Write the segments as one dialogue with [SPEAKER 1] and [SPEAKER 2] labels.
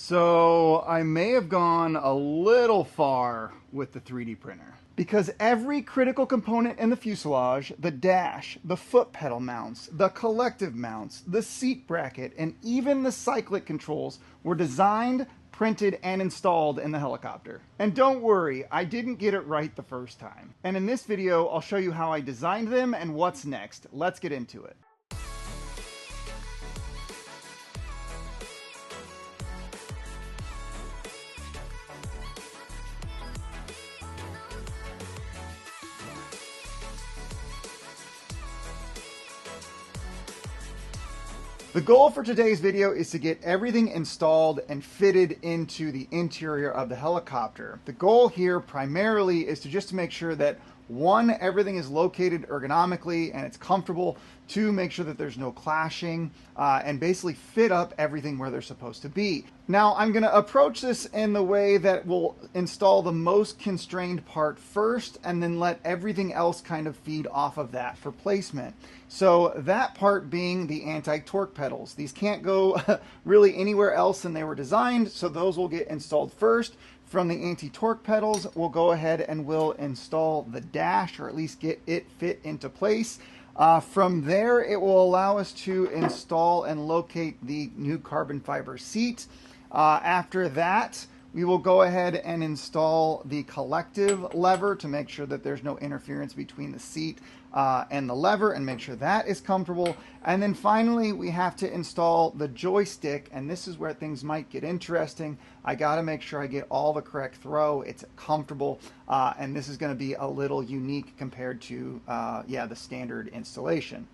[SPEAKER 1] So I may have gone a little far with the 3D printer because every critical component in the fuselage, the dash, the foot pedal mounts, the collective mounts, the seat bracket, and even the cyclic controls were designed, printed, and installed in the helicopter. And don't worry, I didn't get it right the first time. And in this video, I'll show you how I designed them and what's next. Let's get into it. The goal for today's video is to get everything installed and fitted into the interior of the helicopter. The goal here primarily is to make sure that one, everything is located ergonomically and it's comfortable. Two, make sure that there's no clashing and basically fit up everything where they're supposed to be. Now, I'm going to approach this in the way that we'll install the most constrained part first and then let everything else kind of feed off of that for placement. So that part being the anti-torque pedals. These can't go really anywhere else than they were designed, so those will get installed first. From the anti-torque pedals, we'll go ahead and we'll install the dash, or at least get it fit into place. From there, it will allow us to install and locate the new carbon fiber seat. After that, we will go ahead and install the collective lever to make sure that there's no interference between the seat and the lever, and make sure that is comfortable. And then finally, we have to install the joystick, and this is where things might get interesting. I got to make sure I get all the correct throw, it's comfortable, and this is going to be a little unique compared to the standard installation.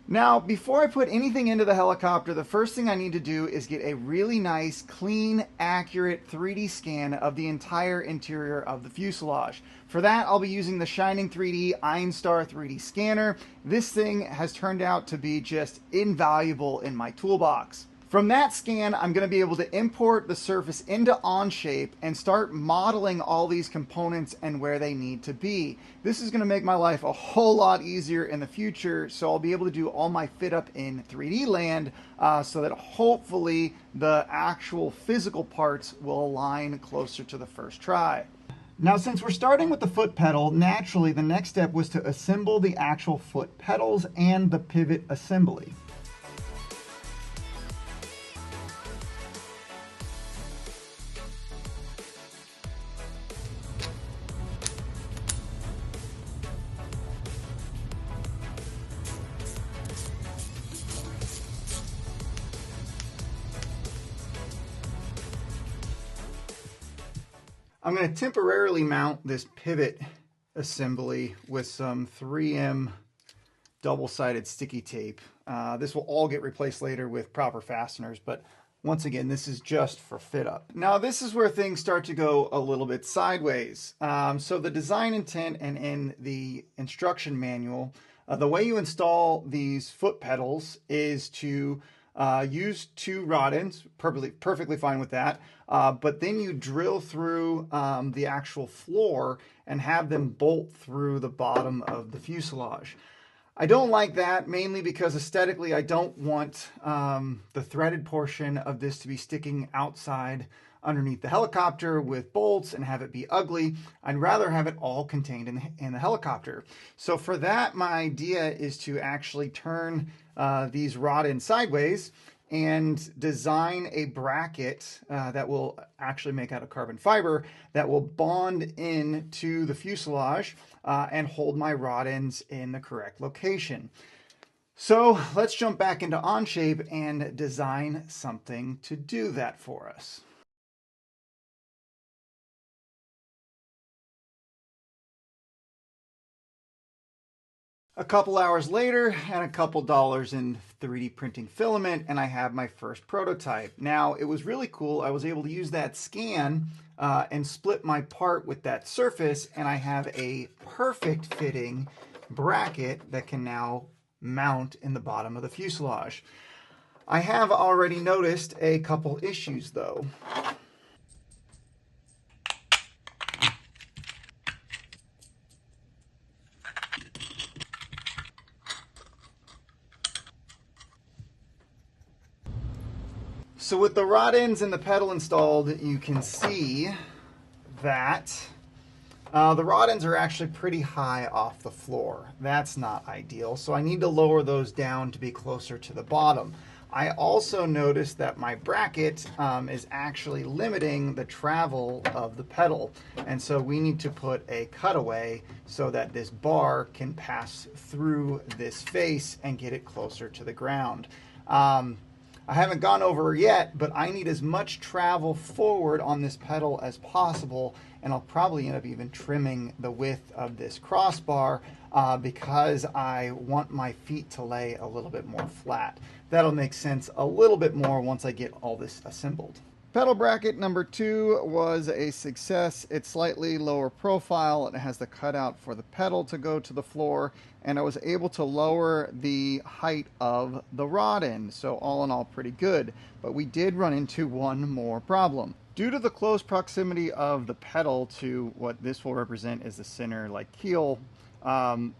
[SPEAKER 1] Now, before I put anything into the helicopter, the first thing I need to do is get a really nice, clean, accurate 3D scan of the entire interior of the fuselage. For that, I'll be using the Shining 3D Einstar 3D scanner. This thing has turned out to be just invaluable in my toolbox. From that scan, I'm going to be able to import the surface into Onshape and start modeling all these components and where they need to be. This is going to make my life a whole lot easier in the future, so I'll be able to do all my fit up in 3D land so that hopefully the actual physical parts will align closer to the first try. Now, since we're starting with the foot pedal, naturally the next step was to assemble the actual foot pedals and the pivot assembly. I'm going to temporarily mount this pivot assembly with some 3M double-sided sticky tape. This will all get replaced later with proper fasteners, but once again, this is just for fit up. Now, this is where things start to go a little bit sideways. So the design intent and in the instruction manual, the way you install these foot pedals is to use two rod ends, perfectly fine with that. But then you drill through the actual floor and have them bolt through the bottom of the fuselage. I don't like that, mainly because aesthetically I don't want the threaded portion of this to be sticking outside underneath the helicopter with bolts and have it be ugly. I'd rather have it all contained in the helicopter. So for that, my idea is to actually turn these rod ends sideways and design a bracket that will actually make out of carbon fiber that will bond into the fuselage and hold my rod ends in the correct location. So let's jump back into Onshape and design something to do that for us. A couple hours later, and a couple dollars in 3D printing filament, and I have my first prototype. Now, it was really cool. I was able to use that scan and split my part with that surface, and I have a perfect fitting bracket that can now mount in the bottom of the fuselage. I have already noticed a couple issues, though. So with the rod ends and the pedal installed, you can see that the rod ends are actually pretty high off the floor. That's not ideal, so I need to lower those down to be closer to the bottom. I also noticed that my bracket is actually limiting the travel of the pedal, and so we need to put a cutaway so that this bar can pass through this face and get it closer to the ground. I haven't gone over yet, but I need as much travel forward on this pedal as possible, and I'll probably end up even trimming the width of this crossbar because I want my feet to lay a little bit more flat. That'll make sense a little bit more once I get all this assembled. Pedal bracket number 2 was a success. It's slightly lower profile. It has the cutout for the pedal to go to the floor, and I was able to lower the height of the rod end. So all in all, pretty good. But we did run into one more problem. Due to the close proximity of the pedal to what this will represent as the center like keel, and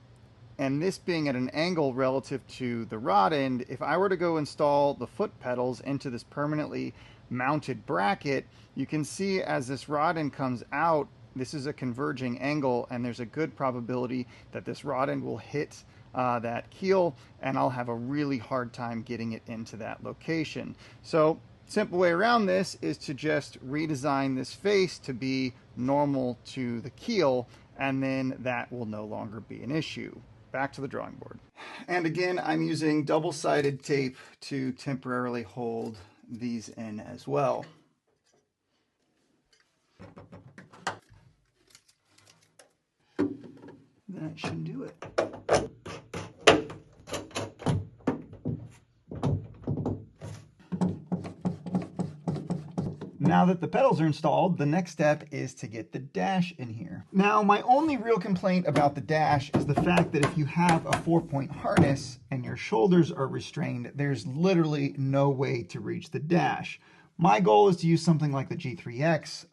[SPEAKER 1] this being at an angle relative to the rod end, if I were to go install the foot pedals into this permanently mounted bracket, you can see as this rod end comes out, this is a converging angle, and there's a good probability that this rod end will hit that keel, and I'll have a really hard time getting it into that location. So simple way around this is to just redesign this face to be normal to the keel, and then that will no longer be an issue. Back to the drawing board. And again, I'm using double-sided tape to temporarily hold these in as well. That should do it. Now that the pedals are installed, the next step is to get the dash in here. Now, my only real complaint about the dash is the fact that if you have a 4-point harness and your shoulders are restrained, there's literally no way to reach the dash. My goal is to use something like the G3X,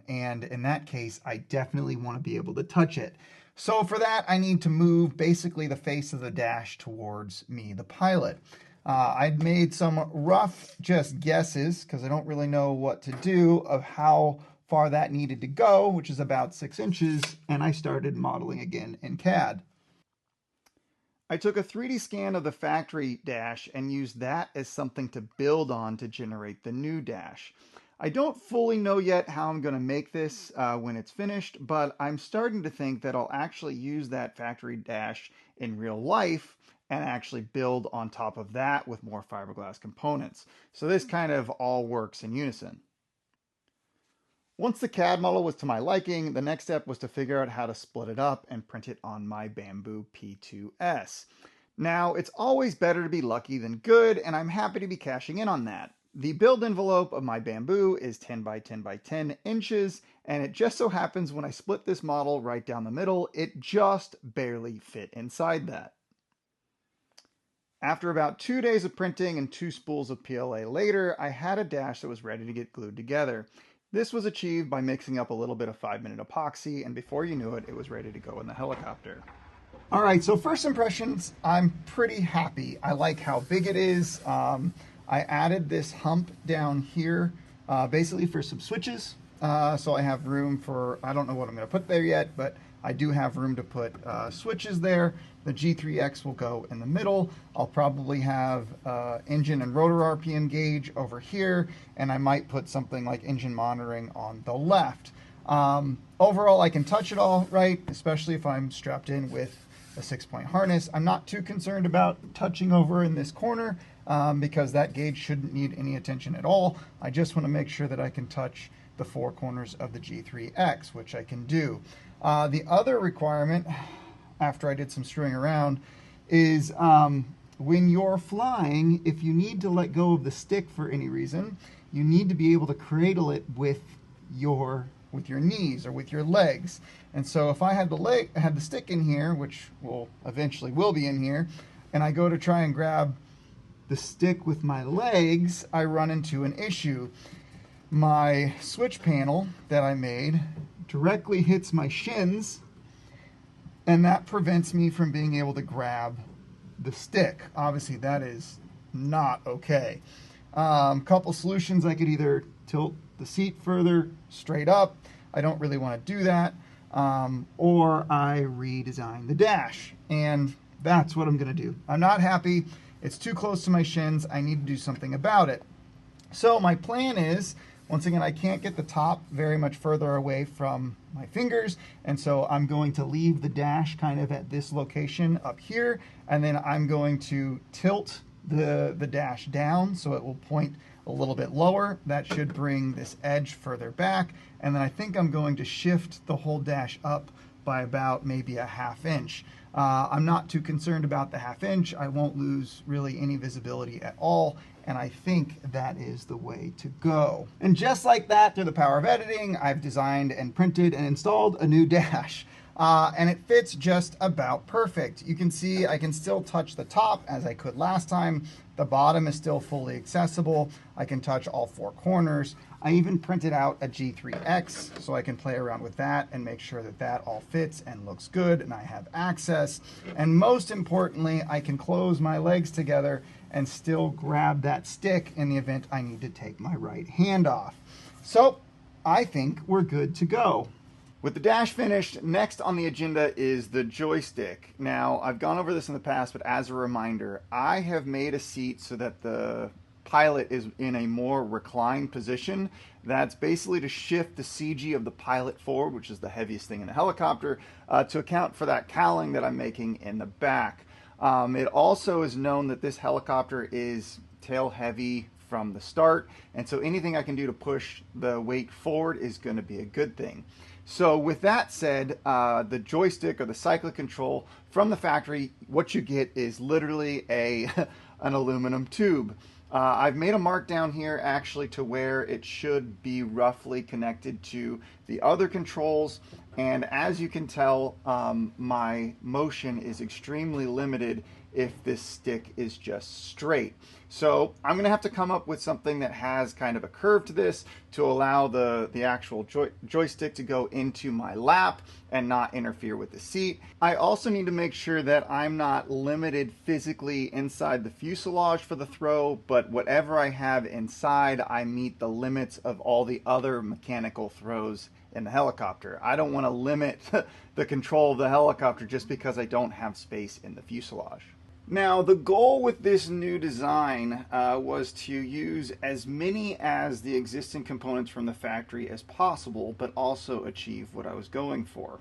[SPEAKER 1] and in that case, I definitely want to be able to touch it. So for that, I need to move basically the face of the dash towards me, the pilot. I'd made some rough just guesses, because I don't really know what to do, of how far that needed to go, which is about 6 inches, and I started modeling again in CAD. I took a 3D scan of the factory dash and used that as something to build on to generate the new dash. I don't fully know yet how I'm going to make this when it's finished, but I'm starting to think that I'll actually use that factory dash in real life and actually build on top of that with more fiberglass components. So this kind of all works in unison. Once the CAD model was to my liking, the next step was to figure out how to split it up and print it on my Bamboo P2S. Now, it's always better to be lucky than good, and I'm happy to be cashing in on that. The build envelope of my Bamboo is 10 by 10 by 10 inches, and it just so happens when I split this model right down the middle, it just barely fit inside that. After about 2 days of printing and 2 spools of PLA later, I had a dash that was ready to get glued together. This was achieved by mixing up a little bit of 5-minute epoxy, and before you knew it, it was ready to go in the helicopter. All right, so first impressions, I'm pretty happy. I like how big it is. I added this hump down here basically for some switches. So I have room for, I don't know what I'm going to put there yet, but I do have room to put switches there. The G3X will go in the middle. I'll probably have engine and rotor RPM gauge over here, and I might put something like engine monitoring on the left. Overall, I can touch it all right, especially if I'm strapped in with a 6-point harness. I'm not too concerned about touching over in this corner because that gauge shouldn't need any attention at all. I just want to make sure that I can touch the 4 corners of the G3X, which I can do. The other requirement, after I did some screwing around, is when you're flying, if you need to let go of the stick for any reason, you need to be able to cradle it with your knees or with your legs. And so if I had the stick in here, which will eventually be in here, and I go to try and grab the stick with my legs, I run into an issue. My switch panel that I made directly hits my shins, and that prevents me from being able to grab the stick. Obviously, that is not okay. Couple solutions, I could either tilt the seat further straight up. I don't really want to do that. Or I redesign the dash. And that's what I'm going to do. I'm not happy. It's too close to my shins. I need to do something about it. So my plan is, once again, I can't get the top very much further away from my fingers, and so I'm going to leave the dash kind of at this location up here, and then I'm going to tilt the dash down so it will point a little bit lower. That should bring this edge further back, and then I think I'm going to shift the whole dash up by about maybe a ½ inch. I'm not too concerned about the ½ inch. I won't lose really any visibility at all, and I think that is the way to go. And just like that, through the power of editing, I've designed and printed and installed a new dash. And it fits just about perfect. You can see I can still touch the top as I could last time. The bottom is still fully accessible. I can touch all 4 corners. I even printed out a G3X so I can play around with that and make sure that that all fits and looks good and I have access. And most importantly, I can close my legs together and still grab that stick in the event I need to take my right hand off. So I think we're good to go. With the dash finished, next on the agenda is the joystick. Now, I've gone over this in the past, but as a reminder, I have made a seat so that the pilot is in a more reclined position. That's basically to shift the CG of the pilot forward, which is the heaviest thing in a helicopter, to account for that cowling that I'm making in the back. It also is known that this helicopter is tail heavy from the start, and so anything I can do to push the weight forward is going to be a good thing. So with that said, the joystick or the cyclic control from the factory, what you get is literally an aluminum tube. I've made a mark down here actually to where it should be roughly connected to the other controls, and as you can tell, my motion is extremely limited if this stick is just straight. So I'm going to have to come up with something that has kind of a curve to this to allow the actual joystick to go into my lap and not interfere with the seat. I also need to make sure that I'm not limited physically inside the fuselage for the throw, but whatever I have inside, I meet the limits of all the other mechanical throws in the helicopter. I don't want to limit the control of the helicopter just because I don't have space in the fuselage. Now, the goal with this new design was to use as many as the existing components from the factory as possible, but also achieve what I was going for.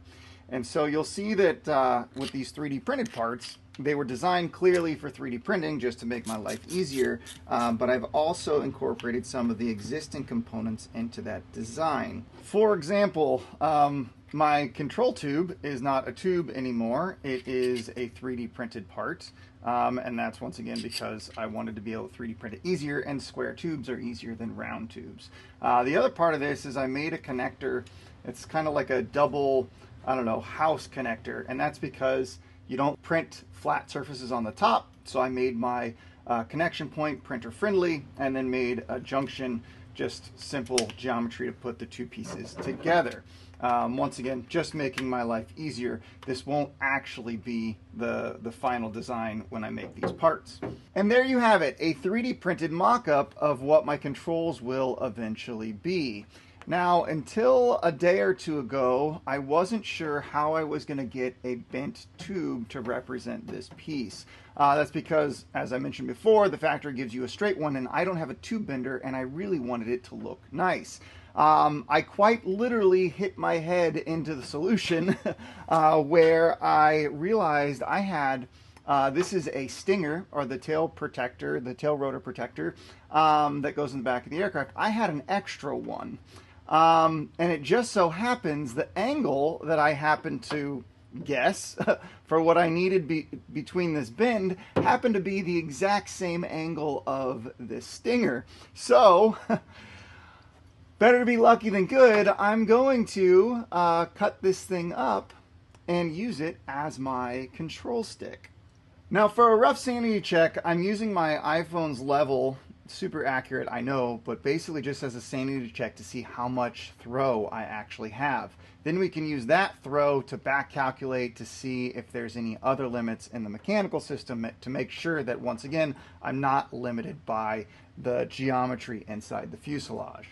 [SPEAKER 1] And so you'll see that with these 3D printed parts, they were designed clearly for 3D printing just to make my life easier, but I've also incorporated some of the existing components into that design. For example, my control tube is not a tube anymore. It is a 3D printed part. And that's once again because I wanted to be able to 3D print it easier, and square tubes are easier than round tubes. The other part of this is I made a connector. It's kind of like a double, I don't know, house connector, and that's because you don't print flat surfaces on the top. So I made my connection point printer friendly and then made a junction, just simple geometry to put the two pieces together. Once again, just making my life easier. This won't actually be the final design when I make these parts. And there you have it, a 3D printed mock-up of what my controls will eventually be. Now, until a day or two ago, I wasn't sure how I was going to get a bent tube to represent this piece. That's because, as I mentioned before, the factory gives you a straight one, and I don't have a tube bender, and I really wanted it to look nice. I quite literally hit my head into the solution where I realized I had, this is a stinger, or the tail protector, the tail rotor protector, that goes in the back of the aircraft. I had an extra one. And it just so happens the angle that I happened to guess for what I needed between this bend happened to be the exact same angle of this stinger. So, better to be lucky than good. I'm going to cut this thing up and use it as my control stick. Now, for a rough sanity check, I'm using my iPhone's level. Super accurate, I know, but basically just as a sanity check to see how much throw I actually have. Then we can use that throw to back calculate to see if there's any other limits in the mechanical system to make sure that, once again, I'm not limited by the geometry inside the fuselage.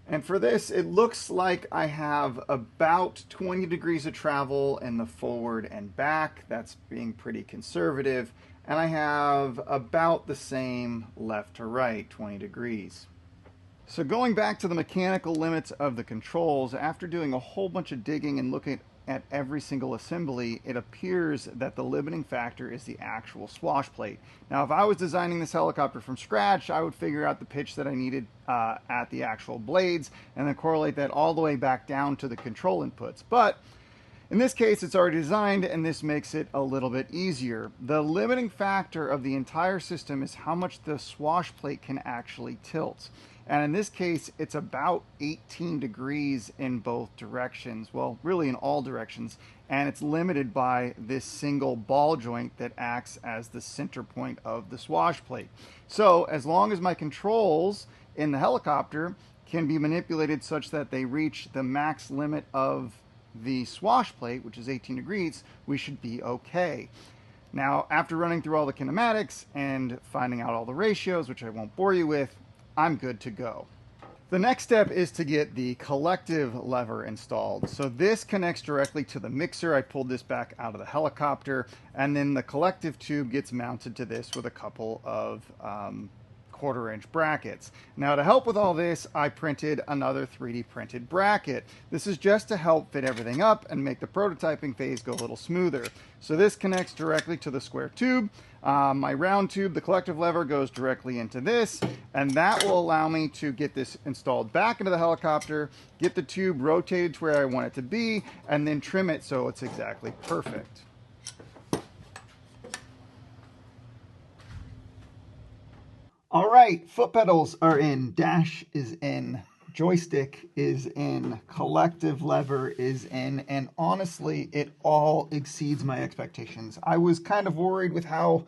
[SPEAKER 1] And for this, it looks like I have about 20 degrees of travel in the forward and back. That's being pretty conservative. And I have about the same left to right, 20 degrees. So going back to the mechanical limits of the controls, after doing a whole bunch of digging and looking at every single assembly, it appears that the limiting factor is the actual swash plate. Now, if I was designing this helicopter from scratch, I would figure out the pitch that I needed at the actual blades and then correlate that all the way back down to the control inputs. But in this case, it's already designed, and this makes it a little bit easier. The limiting factor of the entire system is how much the swash plate can actually tilt. And in this case, it's about 18 degrees in both directions. Well, really in all directions. And it's limited by this single ball joint that acts as the center point of the swash plate. So as long as my controls in the helicopter can be manipulated such that they reach the max limit of the swash plate, which is 18 degrees, we should be okay. Now, after running through all the kinematics and finding out all the ratios, which I won't bore you with, I'm good to go. The next step is to get the collective lever installed. So this connects directly to the mixer. I pulled this back out of the helicopter, and then the collective tube gets mounted to this with a couple of 1/4-inch brackets. Now, to help with all this, I printed another 3D printed bracket. This is just to help fit everything up and make the prototyping phase go a little smoother. So this connects directly to the square tube. My round tube, the collective lever, goes directly into this, and that will allow me to get this installed back into the helicopter, get the tube rotated to where I want it to be, and then trim it so it's exactly perfect. All right, foot pedals are in, dash is in, joystick is in, collective lever is in, and honestly, it all exceeds my expectations. I was kind of worried with how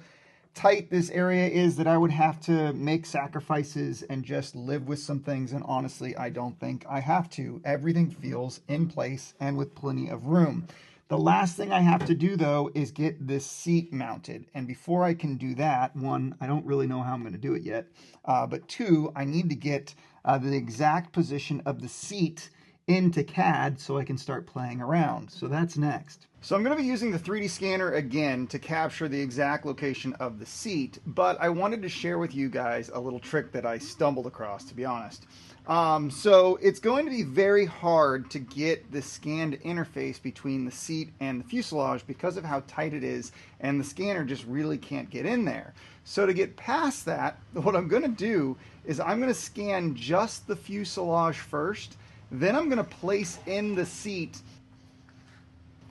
[SPEAKER 1] tight this area is that I would have to make sacrifices and just live with some things, and honestly, I don't think I have to. Everything feels in place and with plenty of room. The last thing I have to do, though, is get this seat mounted. And before I can do that, one, I don't really know how I'm going to do it yet. But two, I need to get the exact position of the seat into CAD so I can start playing around. So that's next. So I'm going to be using the 3D scanner again to capture the exact location of the seat. But I wanted to share with you guys a little trick that I stumbled across, to be honest. So it's going to be very hard to get the scanned interface between the seat and the fuselage because of how tight it is, and the scanner just really can't get in there. So to get past that, what I'm going to do is I'm going to scan just the fuselage first, then I'm going to place in the seat,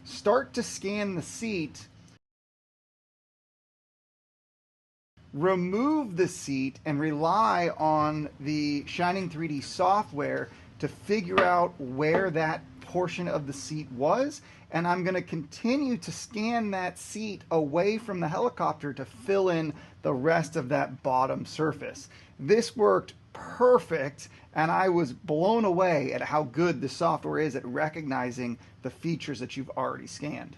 [SPEAKER 1] start to scan the seat, remove the seat, and rely on the Shining 3D software to figure out where that portion of the seat was, and I'm going to continue to scan that seat away from the helicopter to fill in the rest of that bottom surface. This worked perfect, and I was blown away at how good the software is at recognizing the features that you've already scanned.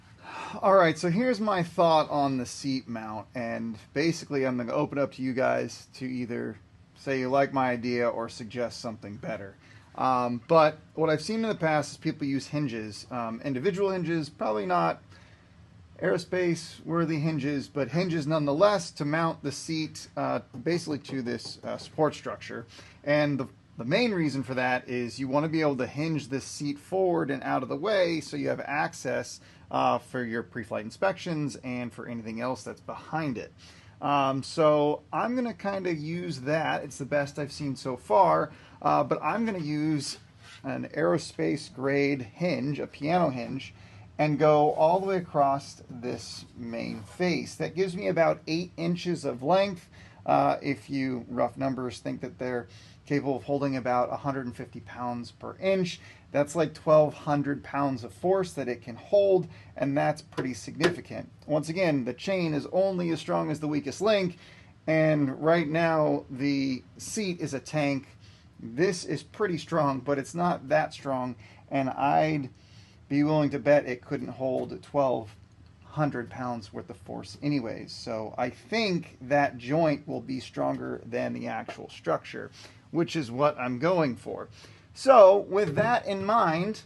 [SPEAKER 1] All right, so here's my thought on the seat mount, and basically I'm going to open up to you guys to either say you like my idea or suggest something better. But what I've seen in the past is people use hinges, individual hinges, probably not aerospace worthy hinges, but hinges nonetheless to mount the seat basically to this support structure. And the main reason for that is you want to be able to hinge this seat forward and out of the way so you have access for your pre-flight inspections and for anything else that's behind it. So I'm going to kind of use that. It's the best I've seen so far, but I'm going to use an aerospace grade hinge, a piano hinge, and go all the way across this main face. That gives me about 8 inches of length. If you, rough numbers, think that they're capable of holding about 150 pounds per inch, that's like 1,200 pounds of force that it can hold, and that's pretty significant. Once again, the chain is only as strong as the weakest link, and right now the seat is a tank. This is pretty strong, but it's not that strong, and I'd be willing to bet it couldn't hold 1,200 100 pounds worth of force anyways. So I think that joint will be stronger than the actual structure, which is what I'm going for. So with that in mind,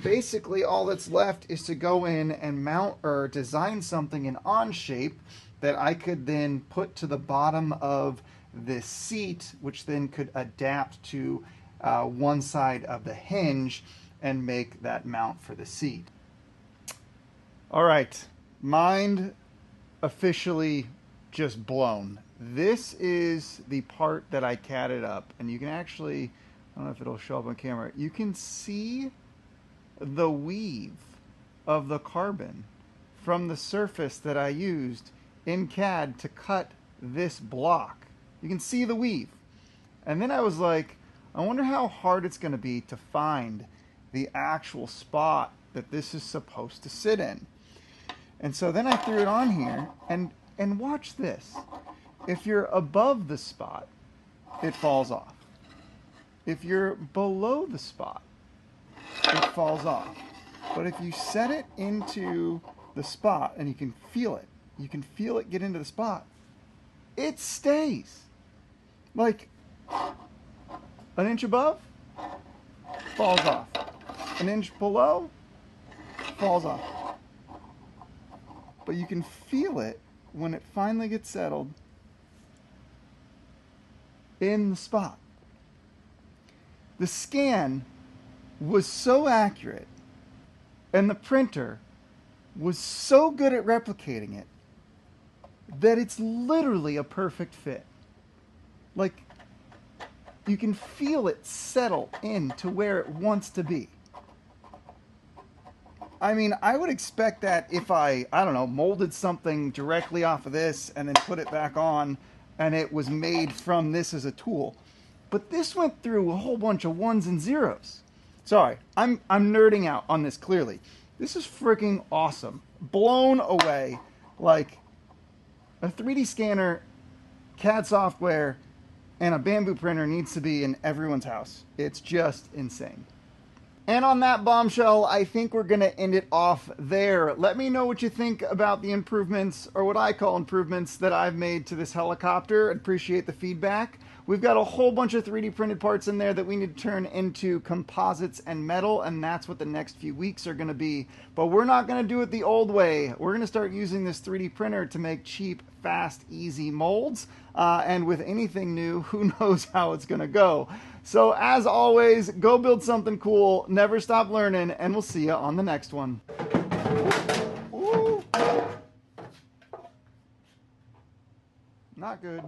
[SPEAKER 1] basically all that's left is to go in and mount or design something in on shape that I could then put to the bottom of this seat, which then could adapt to one side of the hinge and make that mount for the seat. All right, mind officially just blown. This is the part that I catted up, and you can actually, I don't know if it'll show up on camera, you can see the weave of the carbon from the surface that I used in CAD to cut this block. You can see the weave. And then I was like, I wonder how hard it's going to be to find the actual spot that this is supposed to sit in. And so then I threw it on here, and watch this. If you're above the spot, it falls off. If you're below the spot, it falls off. But if you set it into the spot, and you can feel it get into the spot, it stays. Like, an inch above, falls off. An inch below, falls off. But you can feel it when it finally gets settled in the spot. The scan was so accurate, and the printer was so good at replicating it, that it's literally a perfect fit. Like, you can feel it settle into where it wants to be. I mean, I would expect that if I don't know, molded something directly off of this and then put it back on, and it was made from this as a tool. But this went through a whole bunch of ones and zeros. Sorry, I'm nerding out on this clearly. This is freaking awesome. Blown away. Like, a 3D scanner, CAD software, and a bamboo printer needs to be in everyone's house. It's just insane. And on that bombshell, I think we're going to end it off there. Let me know what you think about the improvements, or what I call improvements, that I've made to this helicopter. I'd appreciate the feedback. We've got a whole bunch of 3D printed parts in there that we need to turn into composites and metal, and that's what the next few weeks are going to be. But we're not going to do it the old way. We're going to start using this 3D printer to make cheap, fast, easy molds. And with anything new, who knows how it's going to go. So as always, go build something cool, never stop learning, and we'll see you on the next one. Ooh. Not good.